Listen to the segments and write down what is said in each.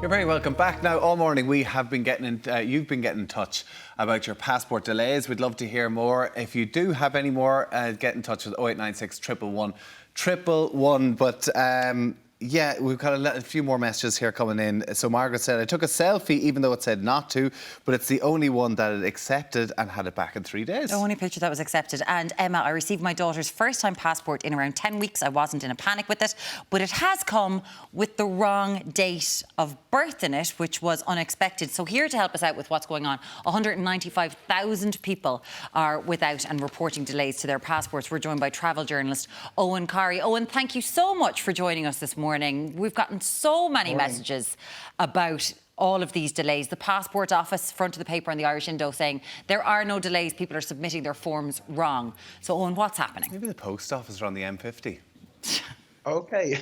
You're very welcome back. Now, all morning we have been you've been getting in touch about your passport delays. We'd love to hear more. If you do have any more, get in touch with 0896 111 111. But yeah, we've got a few more messages here coming in. So Margaret said, I took a selfie even though it said not to, but it's the only one that it accepted and had it back in 3 days. The only picture that was accepted. And Emma, I received my daughter's first-time passport in around 10 weeks. I wasn't in a panic with it, but it has come with the wrong date of birth in it, which was unexpected. So here to help us out with what's going on, 195,000 people are without and reporting delays to their passports. We're joined by travel journalist Eoghan Corry. Eoghan, thank you so much for joining us this morning. We've gotten so many messages about all of these delays. The Passport Office, front of the paper on the Irish Indo, saying there are no delays, people are submitting their forms wrong. So, Eoghan, what's happening? Maybe the Post Office are on the M50. Okay,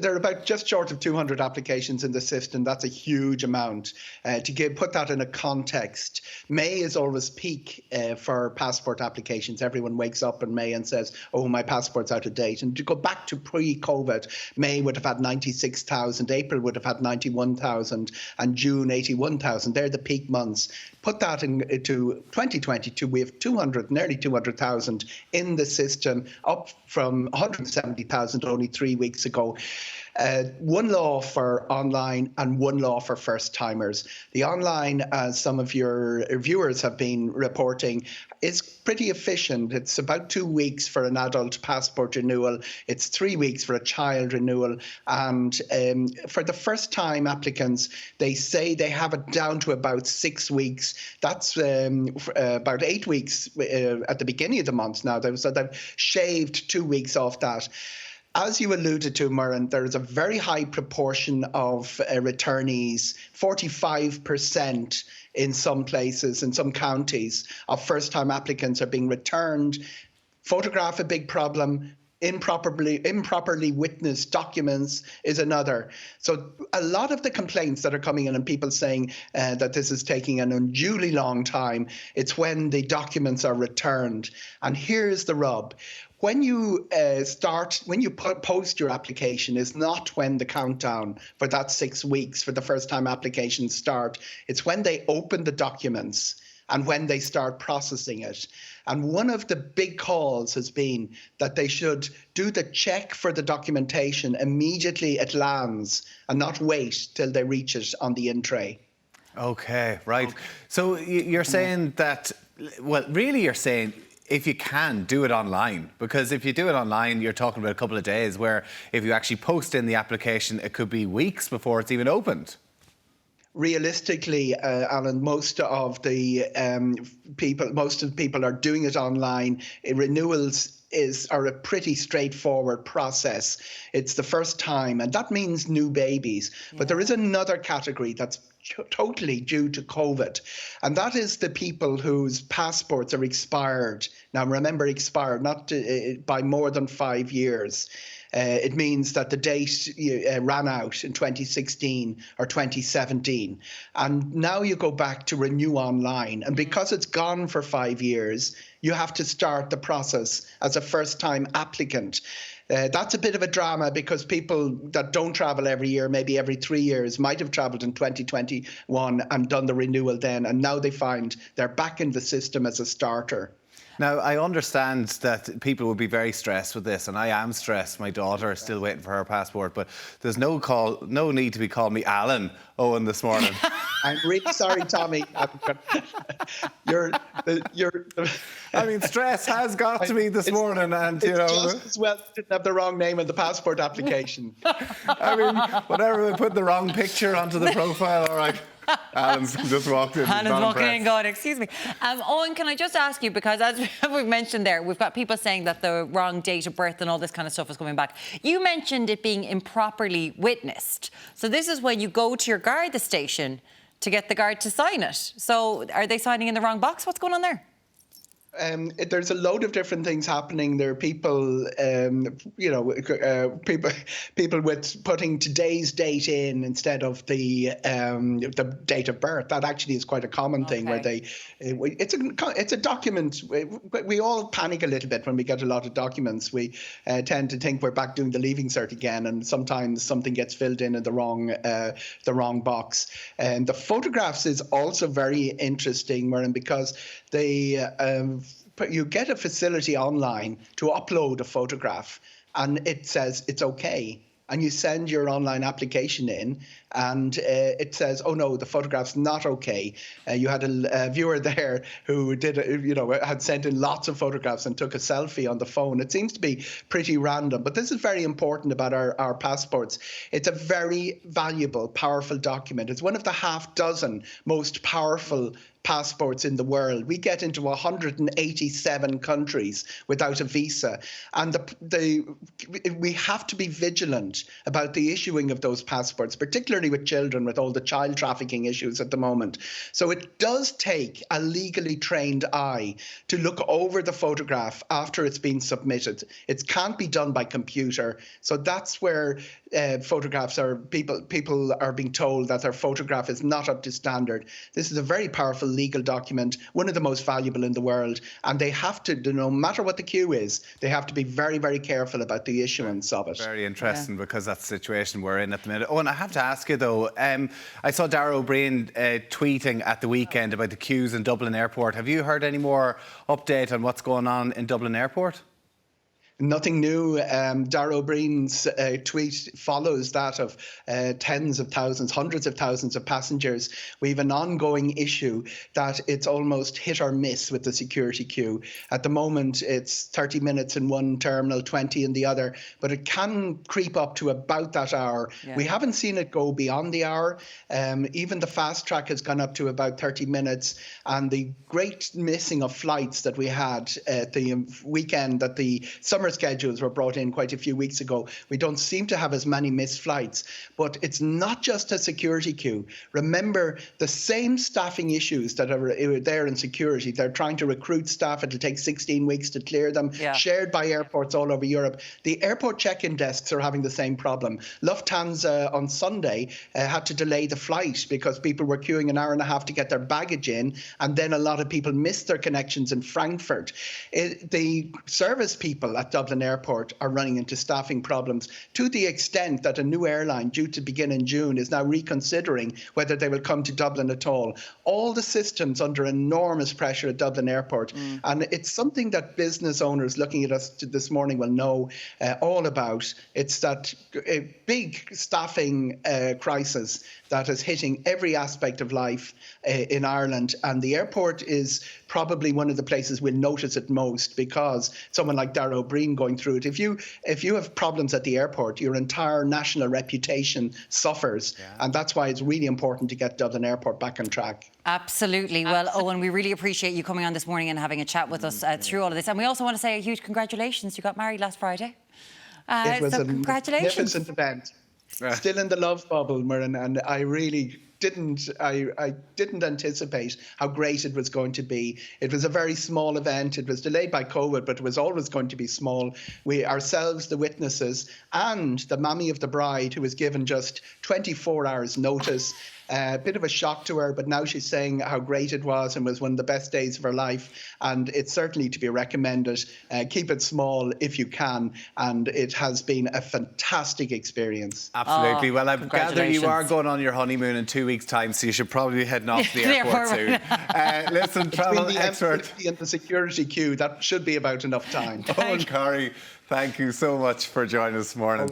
they're about just short of 200 applications in the system. That's a huge amount. Put that in a context, May is always peak for passport applications. Everyone wakes up in May and says, "Oh, my passport's out of date." And to go back to pre-COVID, May would have had 96,000, April would have had 91,000, and June 81,000. They're the peak months. Put that into 2022, we have nearly 200,000 in the system, up from 170,000 only 3 weeks ago. One law for online and one law for first-timers. The online, as some of your viewers have been reporting, is pretty efficient. It's about 2 weeks for an adult passport renewal. It's 3 weeks for a child renewal. And for the first-time applicants, they say they have it down to about 6 weeks. That's about 8 weeks at the beginning of the month now. So they've shaved 2 weeks off that. As you alluded to, Muireann, there is a very high proportion of returnees, 45% in some places, in some counties, of first-time applicants are being returned. Photograph, a big problem. Improperly witnessed documents is another. So a lot of the complaints that are coming in and people saying that this is taking an unduly long time, it's when the documents are returned. And here's the rub. When you post your application is not when the countdown for that 6 weeks for the first time applications start. It's when they open the documents and when they start processing it. And one of the big calls has been that they should do the check for the documentation immediately it lands and not wait till they reach it on the in-tray. Okay, right. Okay. So you're saying that, well, really you're saying if you can, do it online. Because if you do it online, you're talking about a couple of days, where if you actually post in the application, it could be weeks before it's even opened. Realistically, Alan, most of the people are doing it online. Renewals are a pretty straightforward process. It's the first time, and that means new babies. Yeah. But there is another category that's totally due to COVID, and that is the people whose passports are expired. Now, remember, expired not by more than 5 years. It means that the date ran out in 2016 or 2017. And now you go back to renew online. And because it's gone for 5 years, you have to start the process as a first-time applicant. That's a bit of a drama because people that don't travel every year, maybe every 3 years, might have travelled in 2021 and done the renewal then. And now they find they're back in the system as a starter. Now, I understand that people will be very stressed with this, and I am stressed. My daughter is still waiting for her passport, but there's no need to be calling me Alan Eoghan this morning. I'm really sorry, Tommy. I mean, stress has got to me this morning, and you know. Just as well didn't have the wrong name in the passport application. I mean, whatever, we put the wrong picture onto the profile. All right. Alan's just walked in. Alan's walking in going, excuse me. Eoghan, can I just ask you, because as we've mentioned there, we've got people saying that the wrong date of birth and all this kind of stuff is coming back. You mentioned it being improperly witnessed. So this is when you go to your Garda station to get the guard to sign it. So are they signing in the wrong box? What's going on there? There's a load of different things happening. There are people, people with putting today's date in instead of the date of birth. That actually is quite a common thing where it's a document. We all panic a little bit when we get a lot of documents. We tend to think we're back doing the leaving cert again, and sometimes something gets filled in the wrong box. And the photographs is also very interesting, Murren, because you get a facility online to upload a photograph, and it says it's okay. And you send your online application in, and it says, "Oh no, the photograph's not okay." You had a viewer there who had sent in lots of photographs and took a selfie on the phone. It seems to be pretty random, but this is very important about our passports. It's a very valuable, powerful document. It's one of the half dozen most powerful passports in the world. We get into 187 countries without a visa, and we have to be vigilant about the issuing of those passports, particularly with children, with all the child trafficking issues at the moment. So it does take a legally trained eye to look over the photograph after it's been submitted. It can't be done by computer. So that's where photographs are, people are being told that their photograph is not up to standard. This is a very powerful legal document, one of the most valuable in the world, and they have to, no matter what the queue is, they have to be very, very careful about the issuance of it. Very interesting, because that's the situation we're in at the minute. Oh, and I have to ask you though, I saw Darragh O'Brien tweeting at the weekend about the queues in Dublin Airport. Have you heard any more update on what's going on in Dublin Airport? Nothing new. Darragh O'Brien's tweet follows that of tens of thousands, hundreds of thousands of passengers. We have an ongoing issue that it's almost hit or miss with the security queue. At the moment, it's 30 minutes in one terminal, 20 in the other, but it can creep up to about that hour. Yeah. We haven't seen it go beyond the hour. Even the fast track has gone up to about 30 minutes. And the great missing of flights that we had at the weekend, that the summer schedules were brought in quite a few weeks ago. We don't seem to have as many missed flights, but it's not just a security queue. Remember, the same staffing issues that are there in security, they're trying to recruit staff. It'll take 16 weeks to clear them, shared by airports all over Europe. The airport check-in desks are having the same problem. Lufthansa on Sunday had to delay the flight because people were queuing an hour and a half to get their baggage in, and then a lot of people missed their connections in Frankfurt. The service people at Dublin Airport are running into staffing problems to the extent that a new airline due to begin in June is now reconsidering whether they will come to Dublin at all. All the systems under enormous pressure at Dublin Airport. And it's something that business owners looking at us this morning will know all about. It's that big staffing crisis that is hitting every aspect of life in Ireland. And the airport is probably one of the places we'll notice it most, because someone like Darragh O'Brien going through it. If you have problems at the airport, your entire national reputation suffers. And that's why it's really important to get Dublin Airport back on track. Absolutely. Well, Eoghan, we really appreciate you coming on this morning and having a chat with us through all of this. And we also want to say a huge congratulations. You got married last Friday. It was so a congratulations. magnificent event. Still in the love bubble, Murren, and I really didn't anticipate how great it was going to be. It was a very small event. It was delayed by COVID, but it was always going to be small. We ourselves, the witnesses, and the mammy of the bride, who was given just 24 hours notice. A bit of a shock to her, but now she's saying how great it was and was one of the best days of her life. And it's certainly to be recommended. Keep it small if you can. And it has been a fantastic experience. Absolutely. Well, I gather you are going on your honeymoon in 2 weeks' time, so you should probably be heading off to the airport soon. Listen, travel expert. And the security queue, that should be about enough time. Eoghan Corry, thank you so much for joining us this morning.